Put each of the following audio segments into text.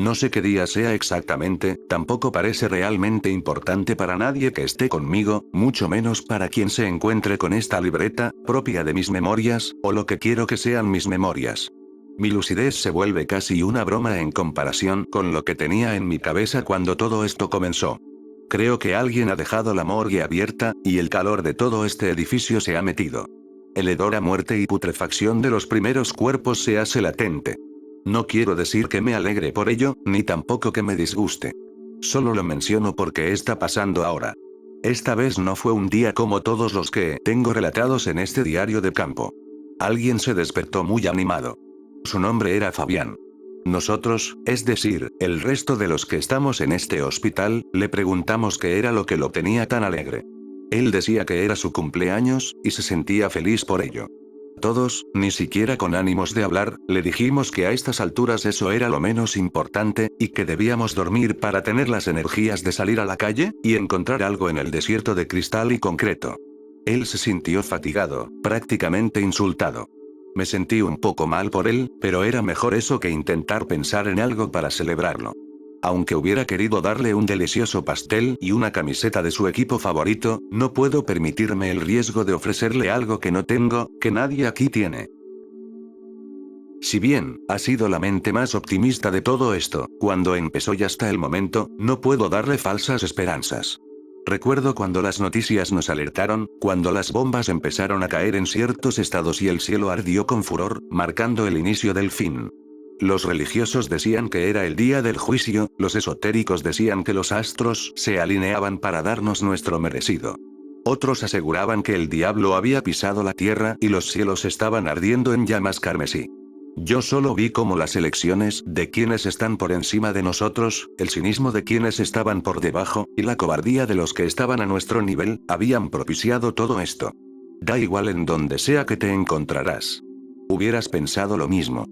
No sé qué día sea exactamente, tampoco parece realmente importante para nadie que esté conmigo, mucho menos para quien se encuentre con esta libreta, propia de mis memorias, o lo que quiero que sean mis memorias. Mi lucidez se vuelve casi una broma en comparación con lo que tenía en mi cabeza cuando todo esto comenzó. Creo que alguien ha dejado la morgue abierta, y el calor de todo este edificio se ha metido. El hedor a muerte y putrefacción de los primeros cuerpos se hace latente. No quiero decir que me alegre por ello, ni tampoco que me disguste. Solo lo menciono porque está pasando ahora. Esta vez no fue un día como todos los que tengo relatados en este diario de campo. Alguien se despertó muy animado. Su nombre era Fabián. Nosotros, es decir, el resto de los que estamos en este hospital, le preguntamos qué era lo que lo tenía tan alegre. Él decía que era su cumpleaños, y se sentía feliz por ello. Todos, ni siquiera con ánimos de hablar, le dijimos que a estas alturas eso era lo menos importante, y que debíamos dormir para tener las energías de salir a la calle, y encontrar algo en el desierto de cristal y concreto. Él se sintió fatigado, prácticamente insultado. Me sentí un poco mal por él, pero era mejor eso que intentar pensar en algo para celebrarlo. Aunque hubiera querido darle un delicioso pastel y una camiseta de su equipo favorito, no puedo permitirme el riesgo de ofrecerle algo que no tengo, que nadie aquí tiene. Si bien, ha sido la mente más optimista de todo esto, cuando empezó y hasta el momento, no puedo darle falsas esperanzas. Recuerdo cuando las noticias nos alertaron, cuando las bombas empezaron a caer en ciertos estados y el cielo ardió con furor, marcando el inicio del fin. Los religiosos decían que era el día del juicio, los esotéricos decían que los astros se alineaban para darnos nuestro merecido. Otros aseguraban que el diablo había pisado la tierra y los cielos estaban ardiendo en llamas carmesí. Yo solo vi cómo las elecciones de quienes están por encima de nosotros, el cinismo de quienes estaban por debajo, y la cobardía de los que estaban a nuestro nivel, habían propiciado todo esto. Da igual en donde sea que te encontrarás. Hubieras pensado lo mismo.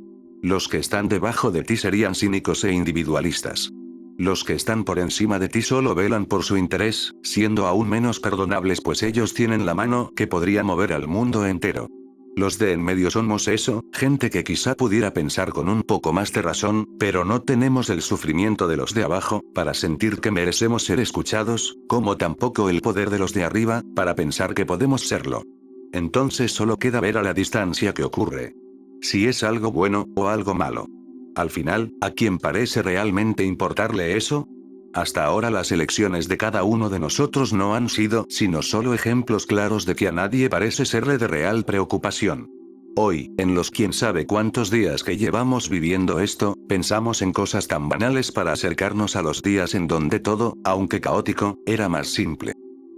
Los que están debajo de ti serían cínicos e individualistas. Los que están por encima de ti solo velan por su interés, siendo aún menos perdonables pues ellos tienen la mano que podría mover al mundo entero. Los de en medio somos eso, gente que quizá pudiera pensar con un poco más de razón, pero no tenemos el sufrimiento de los de abajo, para sentir que merecemos ser escuchados, como tampoco el poder de los de arriba, para pensar que podemos serlo. Entonces solo queda ver a la distancia qué ocurre. Si es algo bueno, o algo malo. Al final, ¿a quién parece realmente importarle eso? Hasta ahora las elecciones de cada uno de nosotros no han sido sino solo ejemplos claros de que a nadie parece serle de real preocupación. Hoy, en los quién sabe cuántos días que llevamos viviendo esto, pensamos en cosas tan banales para acercarnos a los días en donde todo, aunque caótico, era más simple.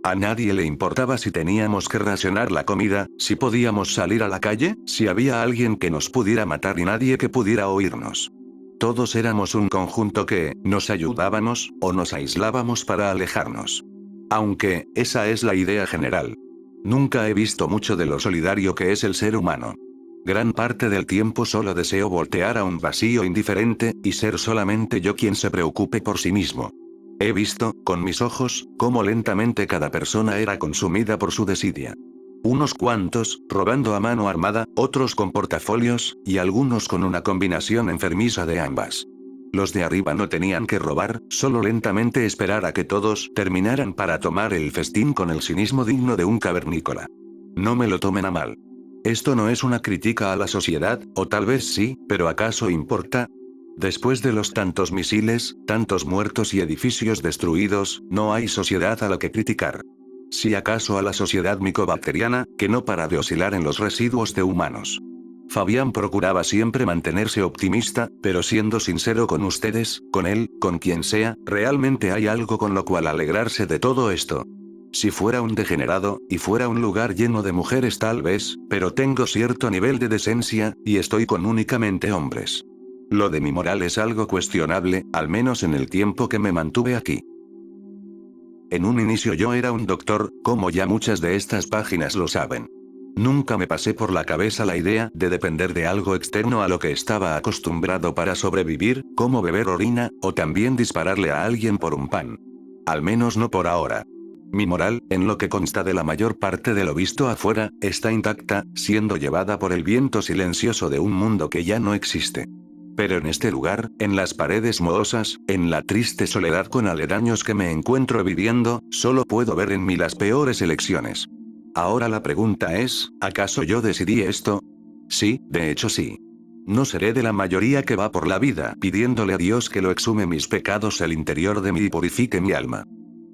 A nadie le importaba si teníamos que racionar la comida, si podíamos salir a la calle, si había alguien que nos pudiera matar y nadie que pudiera oírnos. Todos éramos un conjunto que, nos ayudábamos, o nos aislábamos para alejarnos. Aunque, esa es la idea general. Nunca he visto mucho de lo solidario que es el ser humano. Gran parte del tiempo solo deseo voltear a un vacío indiferente, y ser solamente yo quien se preocupe por sí mismo. He visto, con mis ojos, cómo lentamente cada persona era consumida por su desidia. Unos cuantos, robando a mano armada, otros con portafolios, y algunos con una combinación enfermiza de ambas. Los de arriba no tenían que robar, solo lentamente esperar a que todos terminaran para tomar el festín con el cinismo digno de un cavernícola. No me lo tomen a mal. Esto no es una crítica a la sociedad, o tal vez sí, pero ¿acaso importa? Después de los tantos misiles, tantos muertos y edificios destruidos, no hay sociedad a la que criticar. Si acaso a la sociedad micobacteriana, que no para de oscilar en los residuos de humanos. Fabián procuraba siempre mantenerse optimista, pero siendo sincero con ustedes, con él, con quien sea, realmente hay algo con lo cual alegrarse de todo esto. Si fuera un degenerado, y fuera un lugar lleno de mujeres tal vez, pero tengo cierto nivel de decencia, y estoy con únicamente hombres. Lo de mi moral es algo cuestionable, al menos en el tiempo que me mantuve aquí. En un inicio yo era un doctor, como ya muchas de estas páginas lo saben. Nunca me pasé por la cabeza la idea de depender de algo externo a lo que estaba acostumbrado para sobrevivir, como beber orina, o también dispararle a alguien por un pan. Al menos no por ahora. Mi moral, en lo que consta de la mayor parte de lo visto afuera, está intacta, siendo llevada por el viento silencioso de un mundo que ya no existe. Pero en este lugar, en las paredes mohosas, en la triste soledad con aledaños que me encuentro viviendo, solo puedo ver en mí las peores elecciones. Ahora la pregunta es, ¿acaso yo decidí esto? Sí, de hecho sí. No seré de la mayoría que va por la vida pidiéndole a Dios que lo exhume mis pecados al interior de mí y purifique mi alma.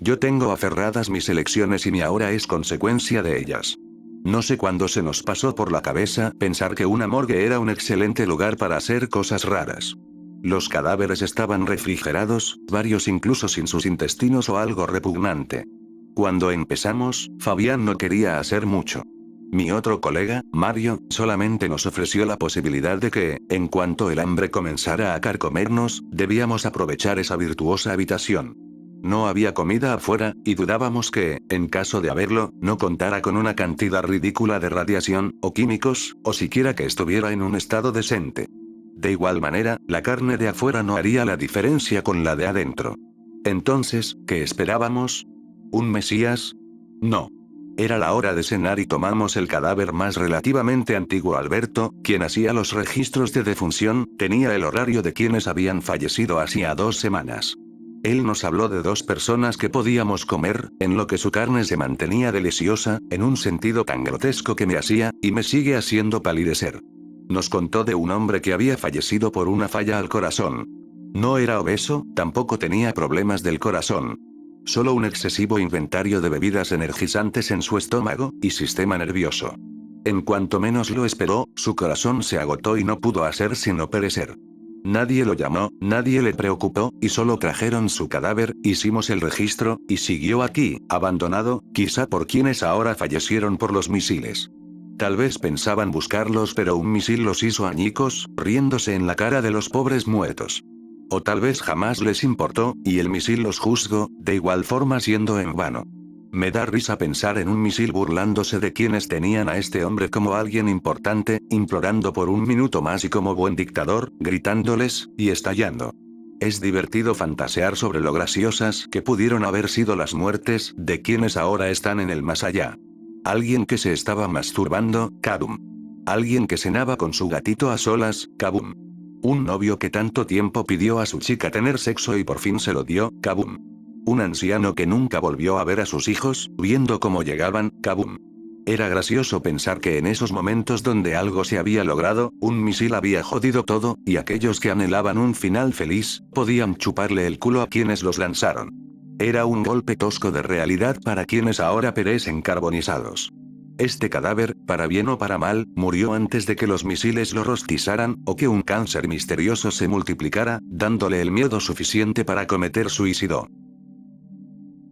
Yo tengo aferradas mis elecciones y mi ahora es consecuencia de ellas. No sé cuándo se nos pasó por la cabeza pensar que una morgue era un excelente lugar para hacer cosas raras. Los cadáveres estaban refrigerados, varios incluso sin sus intestinos o algo repugnante. Cuando empezamos, Fabián no quería hacer mucho. Mi otro colega, Mario, solamente nos ofreció la posibilidad de que, en cuanto el hambre comenzara a carcomernos, debíamos aprovechar esa virtuosa habitación. No había comida afuera, y dudábamos que, en caso de haberlo, no contara con una cantidad ridícula de radiación, o químicos, o siquiera que estuviera en un estado decente. De igual manera, la carne de afuera no haría la diferencia con la de adentro. Entonces, ¿qué esperábamos? ¿Un Mesías? No. Era la hora de cenar y tomamos el cadáver más relativamente antiguo. Alberto, quien hacía los registros de defunción, tenía el horario de quienes habían fallecido hacía 2 semanas. Él nos habló de 2 personas que podíamos comer, en lo que su carne se mantenía deliciosa, en un sentido tan grotesco que me hacía, y me sigue haciendo palidecer. Nos contó de un hombre que había fallecido por una falla al corazón. No era obeso, tampoco tenía problemas del corazón. Solo un excesivo inventario de bebidas energizantes en su estómago y sistema nervioso. En cuanto menos lo esperó, su corazón se agotó y no pudo hacer sino perecer. Nadie lo llamó, nadie le preocupó, y solo trajeron su cadáver, hicimos el registro, y siguió aquí, abandonado, quizá por quienes ahora fallecieron por los misiles. Tal vez pensaban buscarlos, pero un misil los hizo añicos, riéndose en la cara de los pobres muertos. O tal vez jamás les importó, y el misil los juzgó, de igual forma siendo en vano. Me da risa pensar en un misil burlándose de quienes tenían a este hombre como alguien importante, implorando por un minuto más y como buen dictador, gritándoles, y estallando. Es divertido fantasear sobre lo graciosas que pudieron haber sido las muertes de quienes ahora están en el más allá. Alguien que se estaba masturbando, kabum. Alguien que cenaba con su gatito a solas, kabum. Un novio que tanto tiempo pidió a su chica tener sexo y por fin se lo dio, kabum. Un anciano que nunca volvió a ver a sus hijos, viendo cómo llegaban, kabum. Era gracioso pensar que en esos momentos donde algo se había logrado, un misil había jodido todo, y aquellos que anhelaban un final feliz, podían chuparle el culo a quienes los lanzaron. Era un golpe tosco de realidad para quienes ahora perecen carbonizados. Este cadáver, para bien o para mal, murió antes de que los misiles lo rostizaran, o que un cáncer misterioso se multiplicara, dándole el miedo suficiente para cometer suicidio.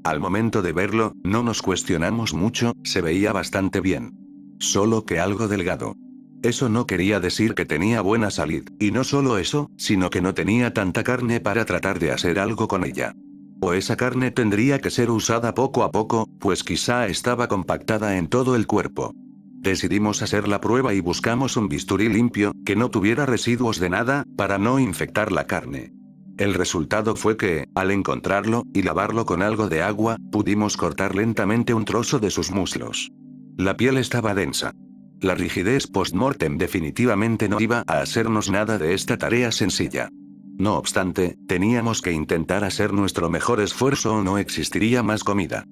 Al momento de verlo, no nos cuestionamos mucho, se veía bastante bien. Solo que algo delgado. Eso no quería decir que tenía buena salud, y no solo eso, sino que no tenía tanta carne para tratar de hacer algo con ella. O esa carne tendría que ser usada poco a poco, pues quizá estaba compactada en todo el cuerpo. Decidimos hacer la prueba y buscamos un bisturí limpio, que no tuviera residuos de nada, para no infectar la carne. El resultado fue que, al encontrarlo, y lavarlo con algo de agua, pudimos cortar lentamente un trozo de sus muslos. La piel estaba densa. La rigidez post-mortem definitivamente no iba a hacernos nada de esta tarea sencilla. No obstante, teníamos que intentar hacer nuestro mejor esfuerzo o no existiría más comida.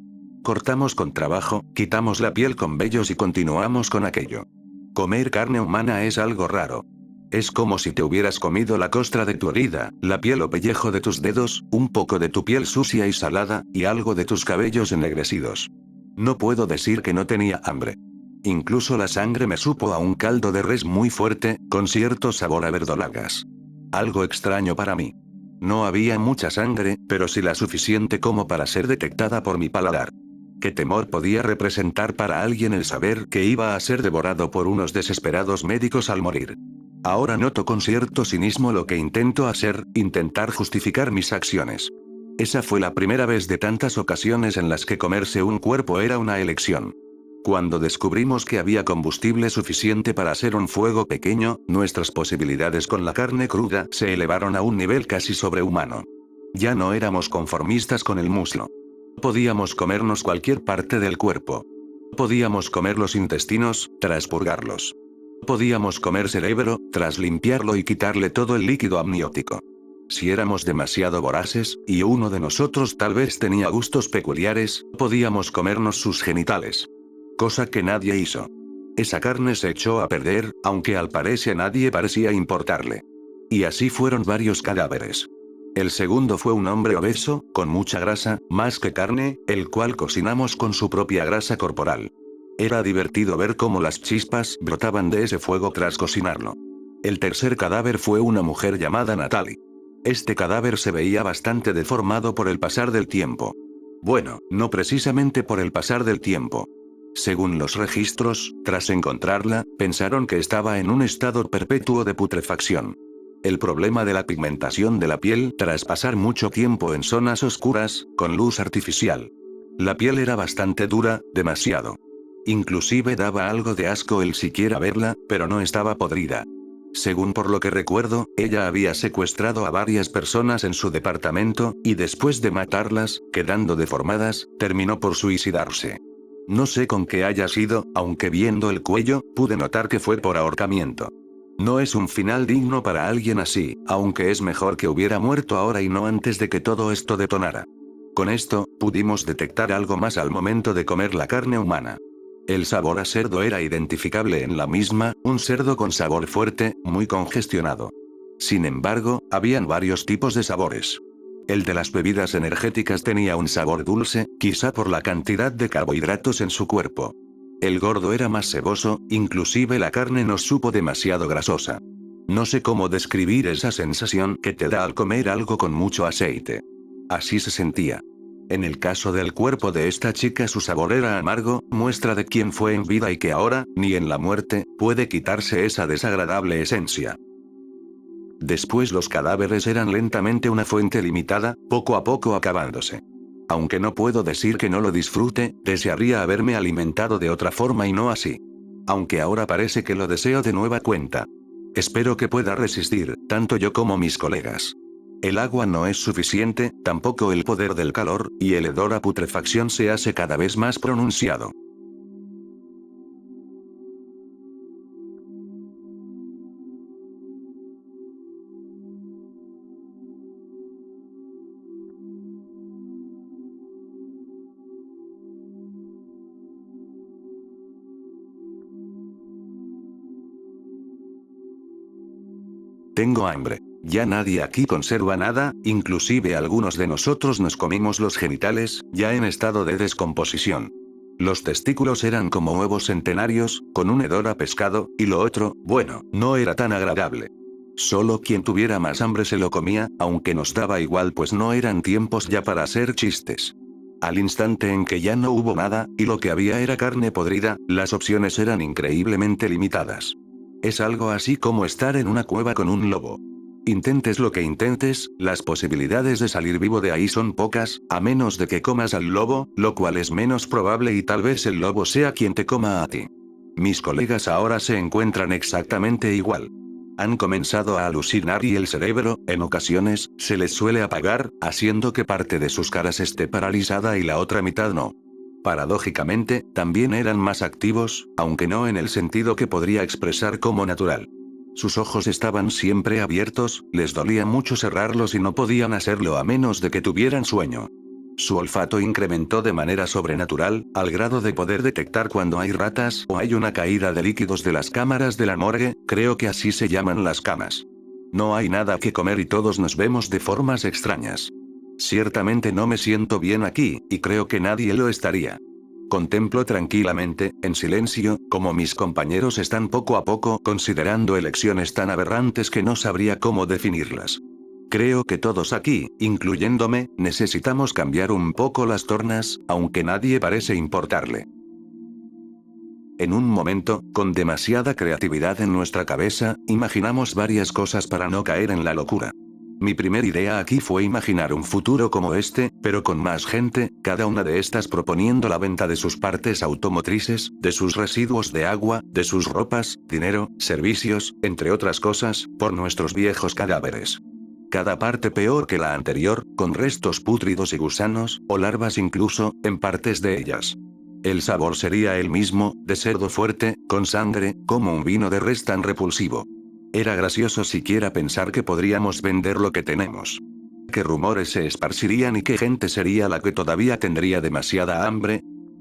Cortamos con trabajo, quitamos la piel con vellos y continuamos con aquello. Comer carne humana es algo raro. Es como si te hubieras comido la costra de tu herida, la piel o pellejo de tus dedos, un poco de tu piel sucia y salada, y algo de tus cabellos ennegrecidos. No puedo decir que no tenía hambre. Incluso la sangre me supo a un caldo de res muy fuerte, con cierto sabor a verdolagas. Algo extraño para mí. No había mucha sangre, pero sí la suficiente como para ser detectada por mi paladar. ¿Qué temor podía representar para alguien el saber que iba a ser devorado por unos desesperados médicos al morir? Ahora noto con cierto cinismo lo que intento hacer, intentar justificar mis acciones. Esa fue la primera vez de tantas ocasiones en las que comerse un cuerpo era una elección. Cuando descubrimos que había combustible suficiente para hacer un fuego pequeño, nuestras posibilidades con la carne cruda se elevaron a un nivel casi sobrehumano. Ya no éramos conformistas con el muslo. Podíamos comernos cualquier parte del cuerpo. Podíamos comer los intestinos, tras purgarlos. Podíamos comer cerebro, tras limpiarlo y quitarle todo el líquido amniótico. Si éramos demasiado voraces, y uno de nosotros tal vez tenía gustos peculiares, podíamos comernos sus genitales. Cosa que nadie hizo. Esa carne se echó a perder, aunque al parecer a nadie parecía importarle. Y así fueron varios cadáveres. El segundo fue un hombre obeso, con mucha grasa, más que carne, el cual cocinamos con su propia grasa corporal. Era divertido ver cómo las chispas brotaban de ese fuego tras cocinarlo. El tercer cadáver fue una mujer llamada Natalie. Este cadáver se veía bastante deformado por el pasar del tiempo. Bueno, no precisamente por el pasar del tiempo. Según los registros, tras encontrarla, pensaron que estaba en un estado perpetuo de putrefacción. El problema de la pigmentación de la piel tras pasar mucho tiempo en zonas oscuras, con luz artificial. La piel era bastante dura, demasiado. Inclusive daba algo de asco el siquiera verla, pero no estaba podrida. Según por lo que recuerdo, ella había secuestrado a varias personas en su departamento, y después de matarlas, quedando deformadas, terminó por suicidarse. No sé con qué haya sido, aunque viendo el cuello, pude notar que fue por ahorcamiento. No es un final digno para alguien así, aunque es mejor que hubiera muerto ahora y no antes de que todo esto detonara. Con esto, pudimos detectar algo más al momento de comer la carne humana. El sabor a cerdo era identificable en la misma, un cerdo con sabor fuerte, muy congestionado. Sin embargo, habían varios tipos de sabores. El de las bebidas energéticas tenía un sabor dulce, quizá por la cantidad de carbohidratos en su cuerpo. El gordo era más ceboso, inclusive la carne nos supo demasiado grasosa. No sé cómo describir esa sensación que te da al comer algo con mucho aceite. Así se sentía. En el caso del cuerpo de esta chica su sabor era amargo, muestra de quién fue en vida y que ahora, ni en la muerte, puede quitarse esa desagradable esencia. Después los cadáveres eran lentamente una fuente limitada, poco a poco acabándose. Aunque no puedo decir que no lo disfrute, desearía haberme alimentado de otra forma y no así. Aunque ahora parece que lo deseo de nueva cuenta. Espero que pueda resistir, tanto yo como mis colegas. El agua no es suficiente, tampoco el poder del calor, y el hedor a putrefacción se hace cada vez más pronunciado. Tengo hambre. Ya nadie aquí conserva nada, inclusive algunos de nosotros nos comimos los genitales, ya en estado de descomposición. Los testículos eran como huevos centenarios, con un hedor a pescado, y lo otro, bueno, no era tan agradable. Solo quien tuviera más hambre se lo comía, aunque nos daba igual pues no eran tiempos ya para hacer chistes. Al instante en que ya no hubo nada, y lo que había era carne podrida, las opciones eran increíblemente limitadas. Es algo así como estar en una cueva con un lobo. Intentes lo que intentes, las posibilidades de salir vivo de ahí son pocas, a menos de que comas al lobo, lo cual es menos probable y tal vez el lobo sea quien te coma a ti. Mis colegas ahora se encuentran exactamente igual. Han comenzado a alucinar y el cerebro, en ocasiones, se les suele apagar, haciendo que parte de sus caras esté paralizada y la otra mitad no. Paradójicamente, también eran más activos, aunque no en el sentido que podría expresar como natural. Sus ojos estaban siempre abiertos, les dolía mucho cerrarlos y no podían hacerlo a menos de que tuvieran sueño. Su olfato incrementó de manera sobrenatural, al grado de poder detectar cuando hay ratas o hay una caída de líquidos de las cámaras de la morgue, creo que así se llaman las camas. No hay nada que comer y todos nos vemos de formas extrañas. Ciertamente no me siento bien aquí, y creo que nadie lo estaría. Contemplo tranquilamente, en silencio, como mis compañeros están poco a poco considerando elecciones tan aberrantes que no sabría cómo definirlas. Creo que todos aquí, incluyéndome, necesitamos cambiar un poco las tornas, aunque nadie parece importarle. En un momento, con demasiada creatividad en nuestra cabeza, imaginamos varias cosas para no caer en la locura. Mi primera idea aquí fue imaginar un futuro como este, pero con más gente, cada una de estas proponiendo la venta de sus partes automotrices, de sus residuos de agua, de sus ropas, dinero, servicios, entre otras cosas, por nuestros viejos cadáveres. Cada parte peor que la anterior, con restos pútridos y gusanos, o larvas incluso, en partes de ellas. El sabor sería el mismo, de cerdo fuerte, con sangre, como un vino de res tan repulsivo. Era gracioso siquiera pensar que podríamos vender lo que tenemos. ¿Qué rumores se esparcirían y qué gente sería la que todavía tendría demasiada hambre?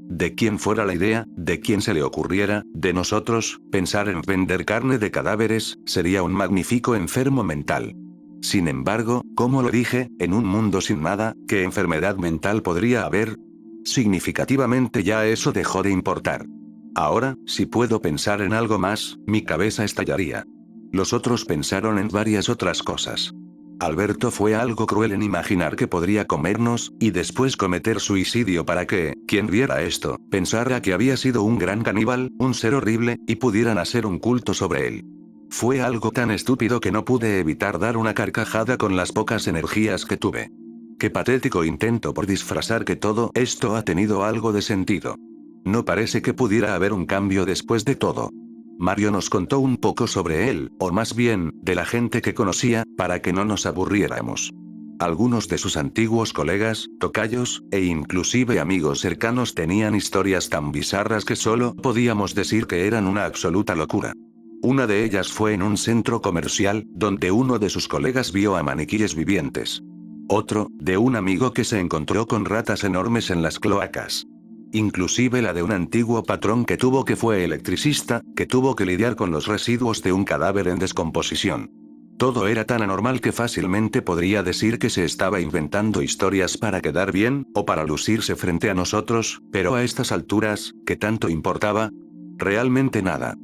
De quién fuera la idea, de quién se le ocurriera, de nosotros, pensar en vender carne de cadáveres, sería un magnífico enfermo mental. Sin embargo, como lo dije, en un mundo sin nada, ¿qué enfermedad mental podría haber? Significativamente ya eso dejó de importar. Ahora, si puedo pensar en algo más, mi cabeza estallaría. Los otros pensaron en varias otras cosas. Alberto fue algo cruel en imaginar que podría comernos, y después cometer suicidio para que, quien viera esto, pensara que había sido un gran caníbal, un ser horrible, y pudieran hacer un culto sobre él. Fue algo tan estúpido que no pude evitar dar una carcajada con las pocas energías que tuve. Qué patético intento por disfrazar que todo esto ha tenido algo de sentido. No parece que pudiera haber un cambio después de todo. Mario nos contó un poco sobre él, o más bien, de la gente que conocía, para que no nos aburriéramos. Algunos de sus antiguos colegas, tocayos, e inclusive amigos cercanos tenían historias tan bizarras que solo podíamos decir que eran una absoluta locura. Una de ellas fue en un centro comercial, donde uno de sus colegas vio a maniquíes vivientes. Otro, de un amigo que se encontró con ratas enormes en las cloacas. Inclusive la de un antiguo patrón que fue electricista, que tuvo que lidiar con los residuos de un cadáver en descomposición. Todo era tan anormal que fácilmente podría decir que se estaba inventando historias para quedar bien, o para lucirse frente a nosotros, pero a estas alturas, ¿qué tanto importaba? Realmente nada.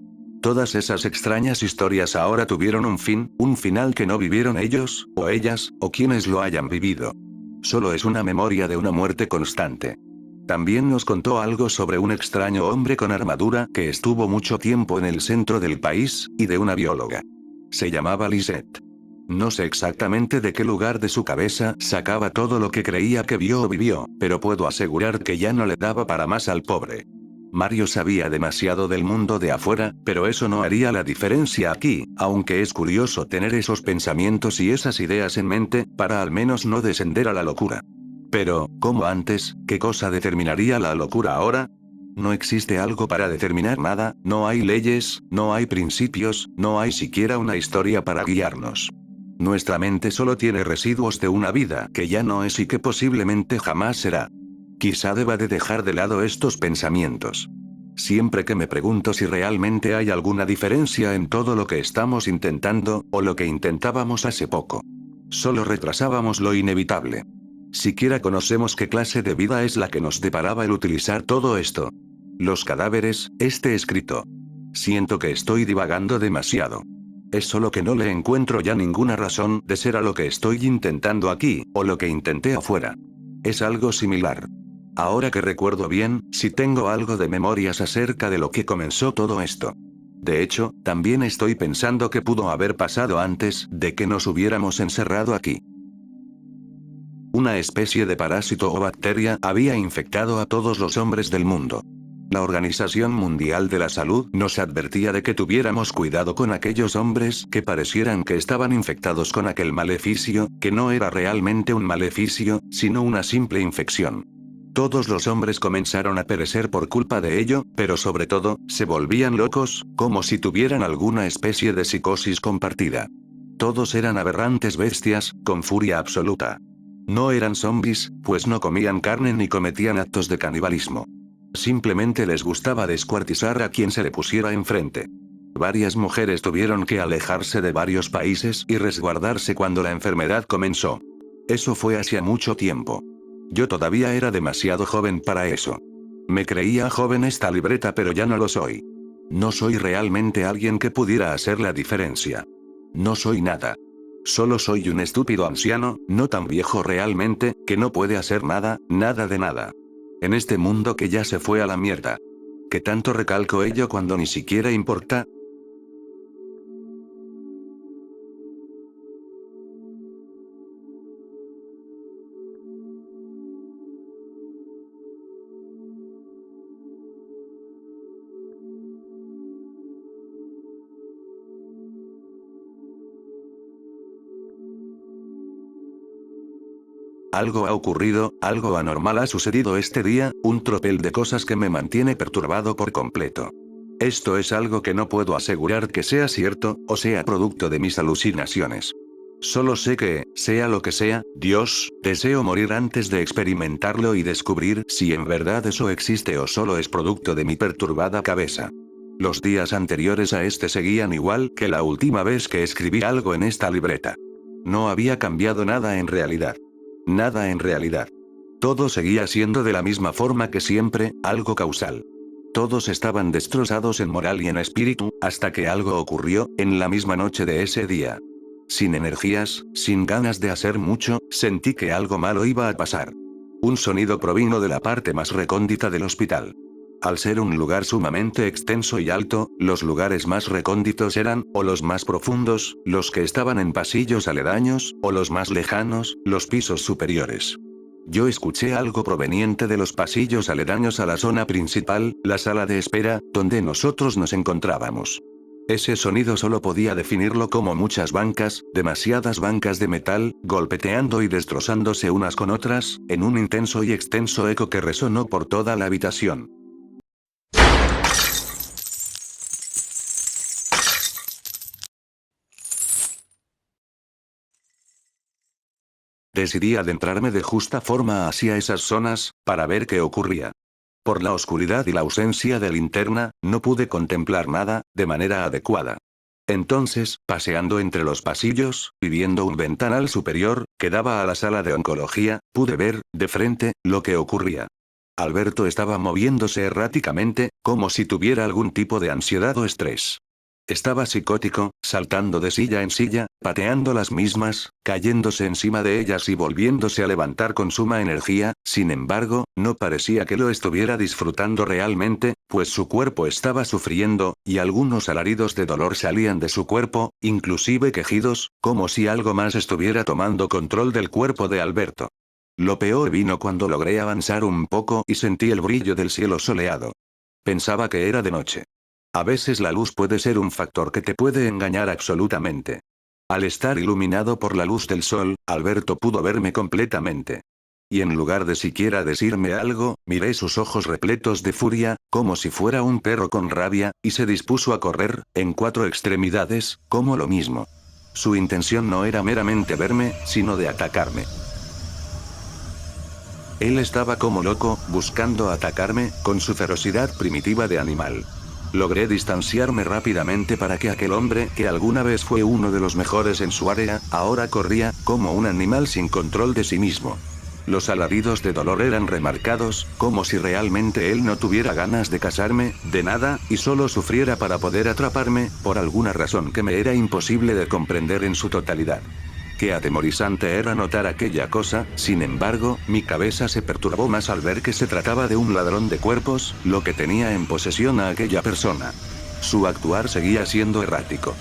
Todas esas extrañas historias ahora tuvieron un final que no vivieron ellos, o ellas, o quienes lo hayan vivido. Solo es una memoria de una muerte constante. También nos contó algo sobre un extraño hombre con armadura que estuvo mucho tiempo en el centro del país, y de una bióloga. Se llamaba Lisette. No sé exactamente de qué lugar de su cabeza sacaba todo lo que creía que vio o vivió, pero puedo asegurar que ya no le daba para más al pobre. Mario sabía demasiado del mundo de afuera, pero eso no haría la diferencia aquí, aunque es curioso tener esos pensamientos y esas ideas en mente, para al menos no descender a la locura. Pero, como antes, ¿qué cosa determinaría la locura ahora? No existe algo para determinar nada, no hay leyes, no hay principios, no hay siquiera una historia para guiarnos. Nuestra mente solo tiene residuos de una vida que ya no es y que posiblemente jamás será. Quizá deba de dejar de lado estos pensamientos. Siempre que me pregunto si realmente hay alguna diferencia en todo lo que estamos intentando, o lo que intentábamos hace poco. Solo retrasábamos lo inevitable. Siquiera conocemos qué clase de vida es la que nos deparaba el utilizar todo esto. Los cadáveres, este escrito. Siento que estoy divagando demasiado. Es solo que no le encuentro ya ninguna razón de ser a lo que estoy intentando aquí, o lo que intenté afuera. Es algo similar. Ahora que recuerdo bien, sí tengo algo de memorias acerca de lo que comenzó todo esto. De hecho, también estoy pensando que pudo haber pasado antes de que nos hubiéramos encerrado aquí. Una especie de parásito o bacteria había infectado a todos los hombres del mundo. La Organización Mundial de la Salud nos advertía de que tuviéramos cuidado con aquellos hombres que parecieran que estaban infectados con aquel maleficio, que no era realmente un maleficio, sino una simple infección. Todos los hombres comenzaron a perecer por culpa de ello, pero sobre todo, se volvían locos, como si tuvieran alguna especie de psicosis compartida. Todos eran aberrantes bestias, con furia absoluta. No eran zombies, pues no comían carne ni cometían actos de canibalismo. Simplemente les gustaba descuartizar a quien se le pusiera enfrente. Varias mujeres tuvieron que alejarse de varios países y resguardarse cuando la enfermedad comenzó. Eso fue hacía mucho tiempo. Yo todavía era demasiado joven para eso. Me creía joven esta libreta, pero ya no lo soy. No soy realmente alguien que pudiera hacer la diferencia. No soy nada. Solo soy un estúpido anciano, no tan viejo realmente, que no puede hacer nada, nada de nada. En este mundo que ya se fue a la mierda. ¿Qué tanto recalco ello cuando ni siquiera importa? Algo ha ocurrido, algo anormal ha sucedido este día, un tropel de cosas que me mantiene perturbado por completo. Esto es algo que no puedo asegurar que sea cierto, o sea producto de mis alucinaciones. Solo sé que, sea lo que sea, Dios, deseo morir antes de experimentarlo y descubrir si en verdad eso existe o solo es producto de mi perturbada cabeza. Los días anteriores a este seguían igual que la última vez que escribí algo en esta libreta. No había cambiado nada en realidad. Nada en realidad. Todo seguía siendo de la misma forma que siempre, algo causal. Todos estaban destrozados en moral y en espíritu, hasta que algo ocurrió, en la misma noche de ese día. Sin energías, sin ganas de hacer mucho, sentí que algo malo iba a pasar. Un sonido provino de la parte más recóndita del hospital. Al ser un lugar sumamente extenso y alto, los lugares más recónditos eran, o los más profundos, los que estaban en pasillos aledaños, o los más lejanos, los pisos superiores. Yo escuché algo proveniente de los pasillos aledaños a la zona principal, la sala de espera, donde nosotros nos encontrábamos. Ese sonido solo podía definirlo como muchas bancas, demasiadas bancas de metal, golpeteando y destrozándose unas con otras, en un intenso y extenso eco que resonó por toda la habitación. Decidí adentrarme de justa forma hacia esas zonas, para ver qué ocurría. Por la oscuridad y la ausencia de linterna, no pude contemplar nada, de manera adecuada. Entonces, paseando entre los pasillos, y viendo un ventanal superior, que daba a la sala de oncología, pude ver, de frente, lo que ocurría. Alberto estaba moviéndose erráticamente, como si tuviera algún tipo de ansiedad o estrés. Estaba psicótico, saltando de silla en silla, pateando las mismas, cayéndose encima de ellas y volviéndose a levantar con suma energía, sin embargo, no parecía que lo estuviera disfrutando realmente, pues su cuerpo estaba sufriendo, y algunos alaridos de dolor salían de su cuerpo, inclusive quejidos, como si algo más estuviera tomando control del cuerpo de Alberto. Lo peor vino cuando logré avanzar un poco y sentí el brillo del cielo soleado. Pensaba que era de noche. A veces la luz puede ser un factor que te puede engañar absolutamente. Al estar iluminado por la luz del sol, Alberto pudo verme completamente. Y en lugar de siquiera decirme algo, miré sus ojos repletos de furia, como si fuera un perro con rabia, y se dispuso a correr, en 4 extremidades, como lo mismo. Su intención no era meramente verme, sino de atacarme. Él estaba como loco, buscando atacarme, con su ferocidad primitiva de animal. Logré distanciarme rápidamente para que aquel hombre, que alguna vez fue uno de los mejores en su área, ahora corría, como un animal sin control de sí mismo. Los alaridos de dolor eran remarcados, como si realmente él no tuviera ganas de casarme, de nada, y solo sufriera para poder atraparme, por alguna razón que me era imposible de comprender en su totalidad. Qué atemorizante era notar aquella cosa, sin embargo, mi cabeza se perturbó más al ver que se trataba de un ladrón de cuerpos, lo que tenía en posesión a aquella persona. Su actuar seguía siendo errático.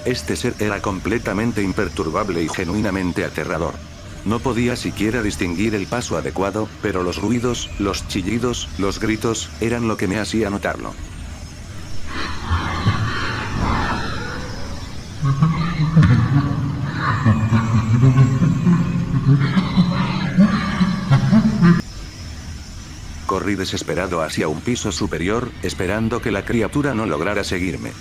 Este ser era completamente imperturbable y genuinamente aterrador. No podía siquiera distinguir el paso adecuado, pero los ruidos, los chillidos, los gritos, eran lo que me hacía notarlo. Corrí desesperado hacia un piso superior, esperando que la criatura no lograra seguirme.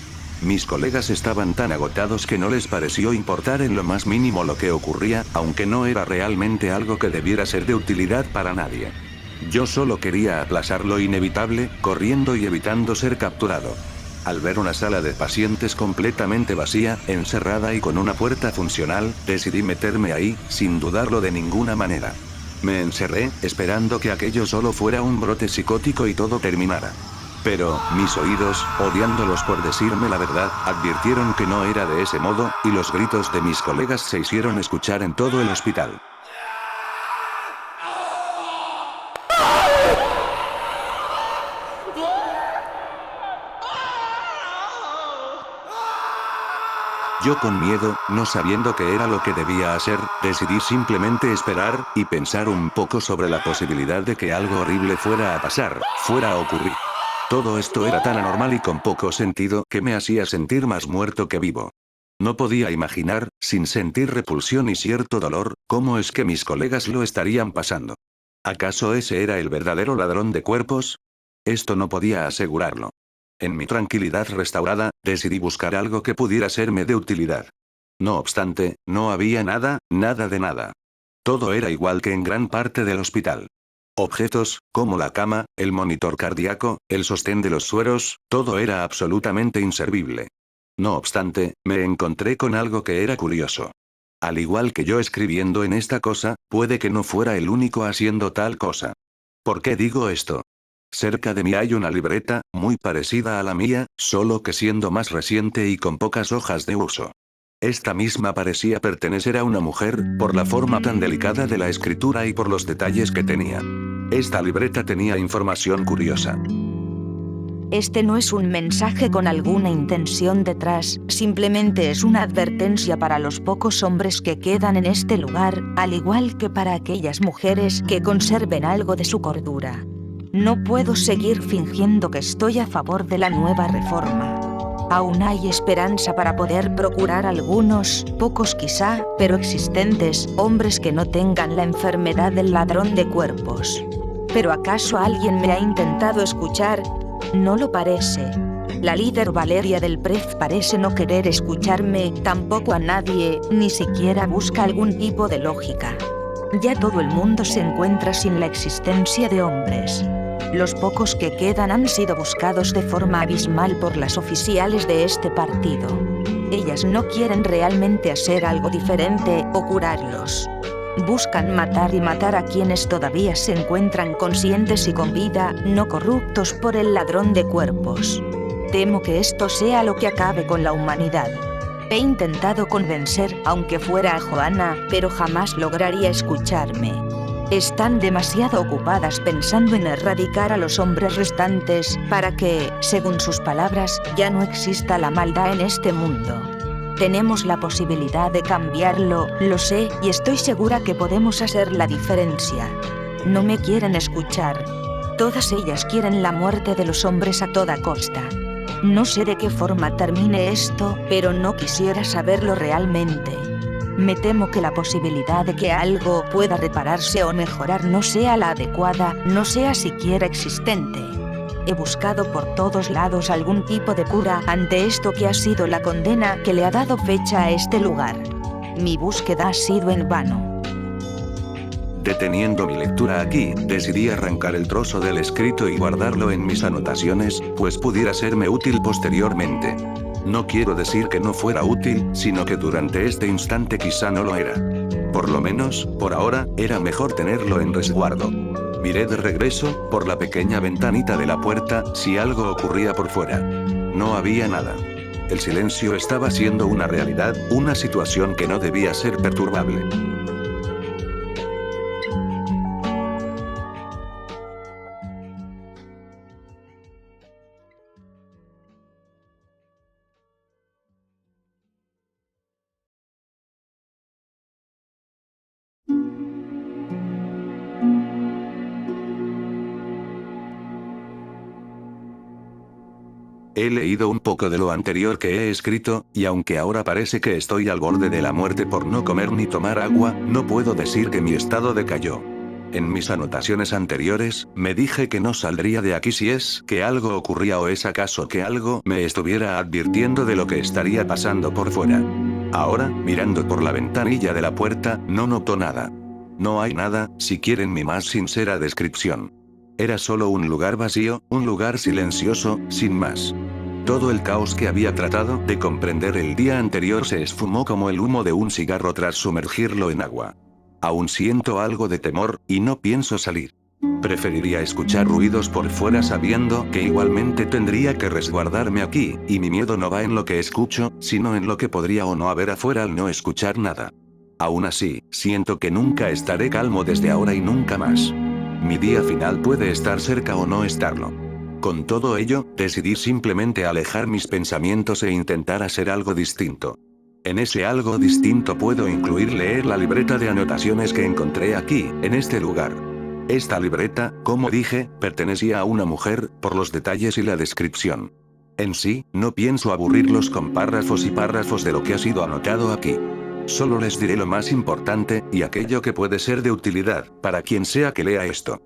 Mis colegas estaban tan agotados que no les pareció importar en lo más mínimo lo que ocurría, aunque no era realmente algo que debiera ser de utilidad para nadie. Yo solo quería aplazar lo inevitable, corriendo y evitando ser capturado. Al ver una sala de pacientes completamente vacía, encerrada y con una puerta funcional, decidí meterme ahí, sin dudarlo de ninguna manera. Me encerré, esperando que aquello solo fuera un brote psicótico y todo terminara. Pero, mis oídos, odiándolos por decirme la verdad, advirtieron que no era de ese modo, y los gritos de mis colegas se hicieron escuchar en todo el hospital. Yo con miedo, no sabiendo qué era lo que debía hacer, decidí simplemente esperar, y pensar un poco sobre la posibilidad de que algo horrible fuera a pasar, fuera a ocurrir. Todo esto era tan anormal y con poco sentido que me hacía sentir más muerto que vivo. No podía imaginar, sin sentir repulsión y cierto dolor, ¿Cómo es que mis colegas lo estarían pasando? ¿Acaso ese era el verdadero ladrón de cuerpos? Esto no podía asegurarlo. En mi tranquilidad restaurada, decidí buscar algo que pudiera serme de utilidad. No obstante, no había nada, nada de nada. Todo era igual que en gran parte del hospital. Objetos, como la cama, el monitor cardíaco, el sostén de los sueros, todo era absolutamente inservible. No obstante, me encontré con algo que era curioso. Al igual que yo escribiendo en esta cosa, puede que no fuera el único haciendo tal cosa. ¿Por qué digo esto? Cerca de mí hay una libreta, muy parecida a la mía, solo que siendo más reciente y con pocas hojas de uso. Esta misma parecía pertenecer a una mujer, por la forma tan delicada de la escritura y por los detalles que tenía. Esta libreta tenía información curiosa. Este no es un mensaje con alguna intención detrás, simplemente es una advertencia para los pocos hombres que quedan en este lugar, al igual que para aquellas mujeres que conserven algo de su cordura. No puedo seguir fingiendo que estoy a favor de la nueva reforma. Aún hay esperanza para poder procurar algunos, pocos quizá, pero existentes, hombres que no tengan la enfermedad del ladrón de cuerpos. ¿Pero acaso alguien me ha intentado escuchar? No lo parece. La líder Valeria del Prez parece no querer escucharme, tampoco a nadie, ni siquiera busca algún tipo de lógica. Ya todo el mundo se encuentra sin la existencia de hombres. Los pocos que quedan han sido buscados de forma abismal por las oficiales de este partido. Ellas no quieren realmente hacer algo diferente o curarlos. Buscan matar y matar a quienes todavía se encuentran conscientes y con vida, no corruptos por el ladrón de cuerpos. Temo que esto sea lo que acabe con la humanidad. He intentado convencer, aunque fuera a Johanna, pero jamás lograría escucharme. Están demasiado ocupadas pensando en erradicar a los hombres restantes para que, según sus palabras, ya no exista la maldad en este mundo. Tenemos la posibilidad de cambiarlo, lo sé, y estoy segura que podemos hacer la diferencia. No me quieren escuchar. Todas ellas quieren la muerte de los hombres a toda costa. No sé de qué forma termine esto, pero no quisiera saberlo realmente. Me temo que la posibilidad de que algo pueda repararse o mejorar no sea la adecuada, no sea siquiera existente. He buscado por todos lados algún tipo de cura ante esto que ha sido la condena que le ha dado fecha a este lugar. Mi búsqueda ha sido en vano. Deteniendo mi lectura aquí, decidí arrancar el trozo del escrito y guardarlo en mis anotaciones, pues pudiera serme útil posteriormente. No quiero decir que no fuera útil, sino que durante este instante quizá no lo era. Por lo menos, por ahora, era mejor tenerlo en resguardo. Miré de regreso, por la pequeña ventanita de la puerta, si algo ocurría por fuera. No había nada. El silencio estaba siendo una realidad, una situación que no debía ser perturbable. He leído un poco de lo anterior que he escrito, y aunque ahora parece que estoy al borde de la muerte por no comer ni tomar agua, no puedo decir que mi estado decayó. En mis anotaciones anteriores, me dije que no saldría de aquí si es que algo ocurría o es acaso que algo me estuviera advirtiendo de lo que estaría pasando por fuera. Ahora, mirando por la ventanilla de la puerta, no noto nada. No hay nada, si quieren mi más sincera descripción. Era solo un lugar vacío, un lugar silencioso, sin más. Todo el caos que había tratado de comprender el día anterior se esfumó como el humo de un cigarro tras sumergirlo en agua. Aún siento algo de temor, y no pienso salir. Preferiría escuchar ruidos por fuera sabiendo que igualmente tendría que resguardarme aquí, y mi miedo no va en lo que escucho, sino en lo que podría o no haber afuera al no escuchar nada. Aún así, siento que nunca estaré calmo desde ahora y nunca más. Mi día final puede estar cerca o no estarlo. Con todo ello, decidí simplemente alejar mis pensamientos e intentar hacer algo distinto. En ese algo distinto puedo incluir leer la libreta de anotaciones que encontré aquí, en este lugar. Esta libreta, como dije, pertenecía a una mujer, por los detalles y la descripción. En sí, no pienso aburrirlos con párrafos y párrafos de lo que ha sido anotado aquí. Solo les diré lo más importante, y aquello que puede ser de utilidad, para quien sea que lea esto.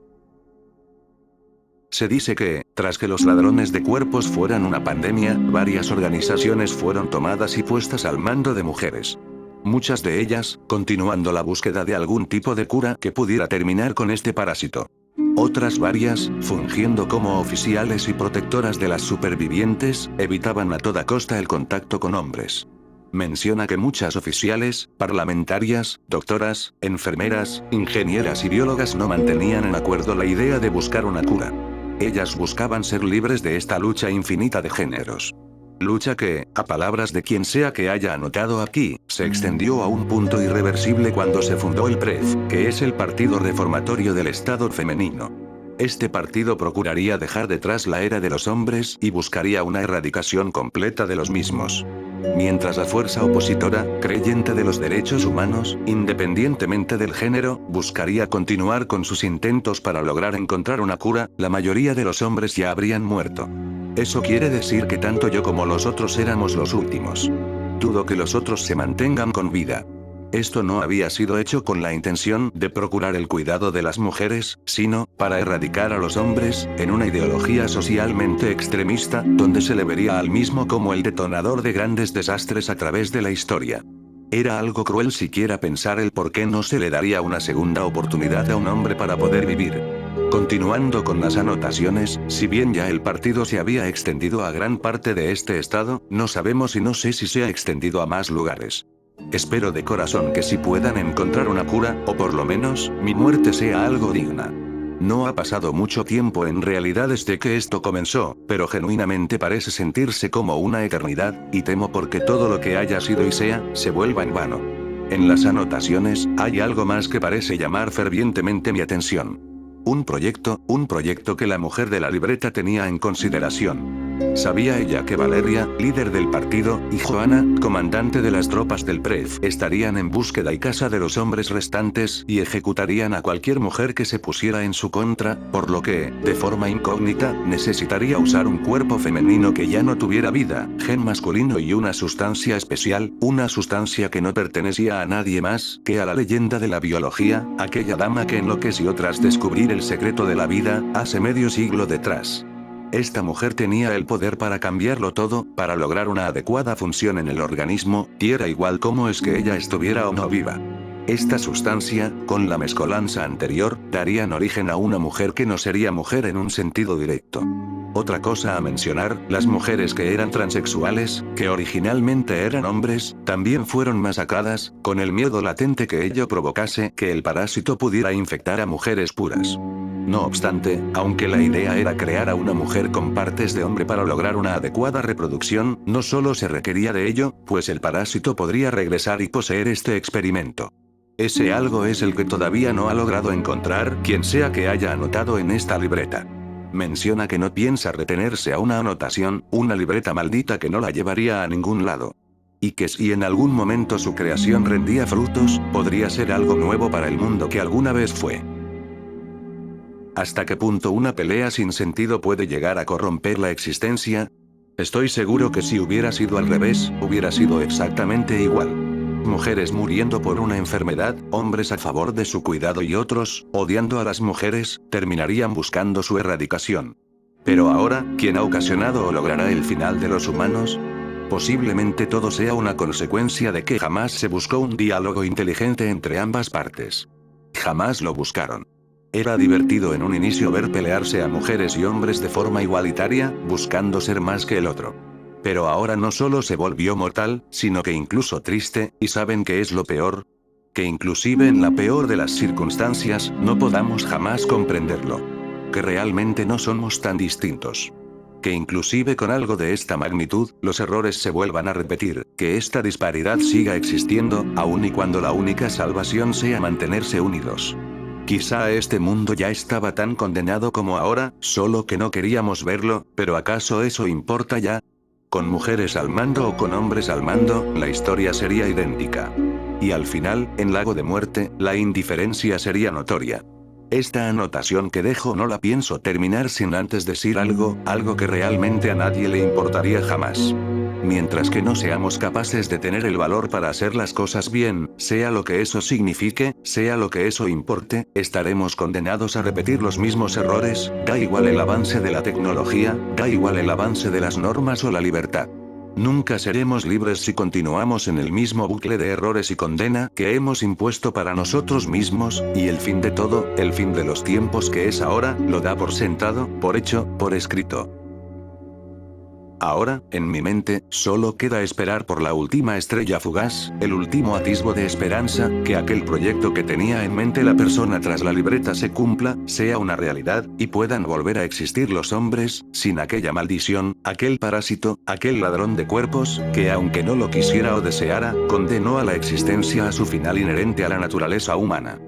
Se dice que, tras que los ladrones de cuerpos fueran una pandemia, varias organizaciones fueron tomadas y puestas al mando de mujeres. Muchas de ellas, continuando la búsqueda de algún tipo de cura que pudiera terminar con este parásito. Otras varias, fungiendo como oficiales y protectoras de las supervivientes, evitaban a toda costa el contacto con hombres. Menciona que muchas oficiales, parlamentarias, doctoras, enfermeras, ingenieras y biólogas no mantenían en acuerdo la idea de buscar una cura. Ellas buscaban ser libres de esta lucha infinita de géneros. Lucha que, a palabras de quien sea que haya anotado aquí, se extendió a un punto irreversible cuando se fundó el PREF, que es el Partido Reformatorio del Estado Femenino. Este partido procuraría dejar detrás la era de los hombres y buscaría una erradicación completa de los mismos. Mientras la fuerza opositora, creyente de los derechos humanos, independientemente del género, buscaría continuar con sus intentos para lograr encontrar una cura, la mayoría de los hombres ya habrían muerto. Eso quiere decir que tanto yo como los otros éramos los últimos. Dudo que los otros se mantengan con vida. Esto no había sido hecho con la intención de procurar el cuidado de las mujeres, sino, para erradicar a los hombres, en una ideología socialmente extremista, donde se le vería al mismo como el detonador de grandes desastres a través de la historia. Era algo cruel siquiera pensar el por qué no se le daría una segunda oportunidad a un hombre para poder vivir. Continuando con las anotaciones, si bien ya el partido se había extendido a gran parte de este estado, no sabemos y no sé si se ha extendido a más lugares. Espero de corazón que si puedan encontrar una cura, o por lo menos, mi muerte sea algo digna. No ha pasado mucho tiempo en realidad desde que esto comenzó, pero genuinamente parece sentirse como una eternidad, y temo porque todo lo que haya sido y sea, se vuelva en vano. En las anotaciones, hay algo más que parece llamar fervientemente mi atención. Un proyecto que la mujer de la libreta tenía en consideración. Sabía ella que Valeria, líder del partido, y Joana, comandante de las tropas del PREF, estarían en búsqueda y caza de los hombres restantes, y ejecutarían a cualquier mujer que se pusiera en su contra, por lo que, de forma incógnita, necesitaría usar un cuerpo femenino que ya no tuviera vida, gen masculino y una sustancia especial, una sustancia que no pertenecía a nadie más que a la leyenda de la biología, aquella dama que enloqueció tras descubrir el secreto de la vida, hace medio siglo detrás. Esta mujer tenía el poder para cambiarlo todo, para lograr una adecuada función en el organismo, diera igual cómo es que ella estuviera o no viva. Esta sustancia, con la mezcolanza anterior, darían origen a una mujer que no sería mujer en un sentido directo. Otra cosa a mencionar, las mujeres que eran transexuales, que originalmente eran hombres, también fueron masacradas, con el miedo latente que ello provocase que el parásito pudiera infectar a mujeres puras. No obstante, aunque la idea era crear a una mujer con partes de hombre para lograr una adecuada reproducción, no solo se requería de ello, pues el parásito podría regresar y poseer este experimento. Ese algo es el que todavía no ha logrado encontrar quien sea que haya anotado en esta libreta. Menciona que no piensa retenerse a una anotación, una libreta maldita que no la llevaría a ningún lado. Y que si en algún momento su creación rendía frutos, podría ser algo nuevo para el mundo que alguna vez fue. ¿Hasta qué punto una pelea sin sentido puede llegar a corromper la existencia? Estoy seguro que si hubiera sido al revés, hubiera sido exactamente igual. Mujeres muriendo por una enfermedad, hombres a favor de su cuidado y otros, odiando a las mujeres, terminarían buscando su erradicación. Pero ahora, ¿quién ha ocasionado o logrará el final de los humanos? Posiblemente todo sea una consecuencia de que jamás se buscó un diálogo inteligente entre ambas partes. Jamás lo buscaron. Era divertido en un inicio ver pelearse a mujeres y hombres de forma igualitaria, buscando ser más que el otro. Pero ahora no solo se volvió mortal, sino que incluso triste, ¿y saben qué es lo peor? Que inclusive en la peor de las circunstancias, no podamos jamás comprenderlo. Que realmente no somos tan distintos. Que inclusive con algo de esta magnitud, los errores se vuelvan a repetir, que esta disparidad siga existiendo, aun y cuando la única salvación sea mantenerse unidos. Quizá este mundo ya estaba tan condenado como ahora, solo que no queríamos verlo, pero ¿acaso eso importa ya? Con mujeres al mando o con hombres al mando, la historia sería idéntica. Y al final, en Lago de Muerte, la indiferencia sería notoria. Esta anotación que dejo no la pienso terminar sin antes decir algo que realmente a nadie le importaría jamás. mientras que no seamos capaces de tener el valor para hacer las cosas bien, sea lo que eso signifique, sea lo que eso importe, estaremos condenados a repetir los mismos errores, da igual el avance de la tecnología, da igual el avance de las normas o la libertad. Nunca seremos libres si continuamos en el mismo bucle de errores y condena que hemos impuesto para nosotros mismos, y el fin de todo, el fin de los tiempos que es ahora, lo da por sentado, por hecho, por escrito. Ahora, en mi mente, solo queda esperar por la última estrella fugaz, el último atisbo de esperanza, que aquel proyecto que tenía en mente la persona tras la libreta se cumpla, sea una realidad, y puedan volver a existir los hombres, sin aquella maldición, aquel parásito, aquel ladrón de cuerpos, que aunque no lo quisiera o deseara, condenó a la existencia a su final inherente a la naturaleza humana.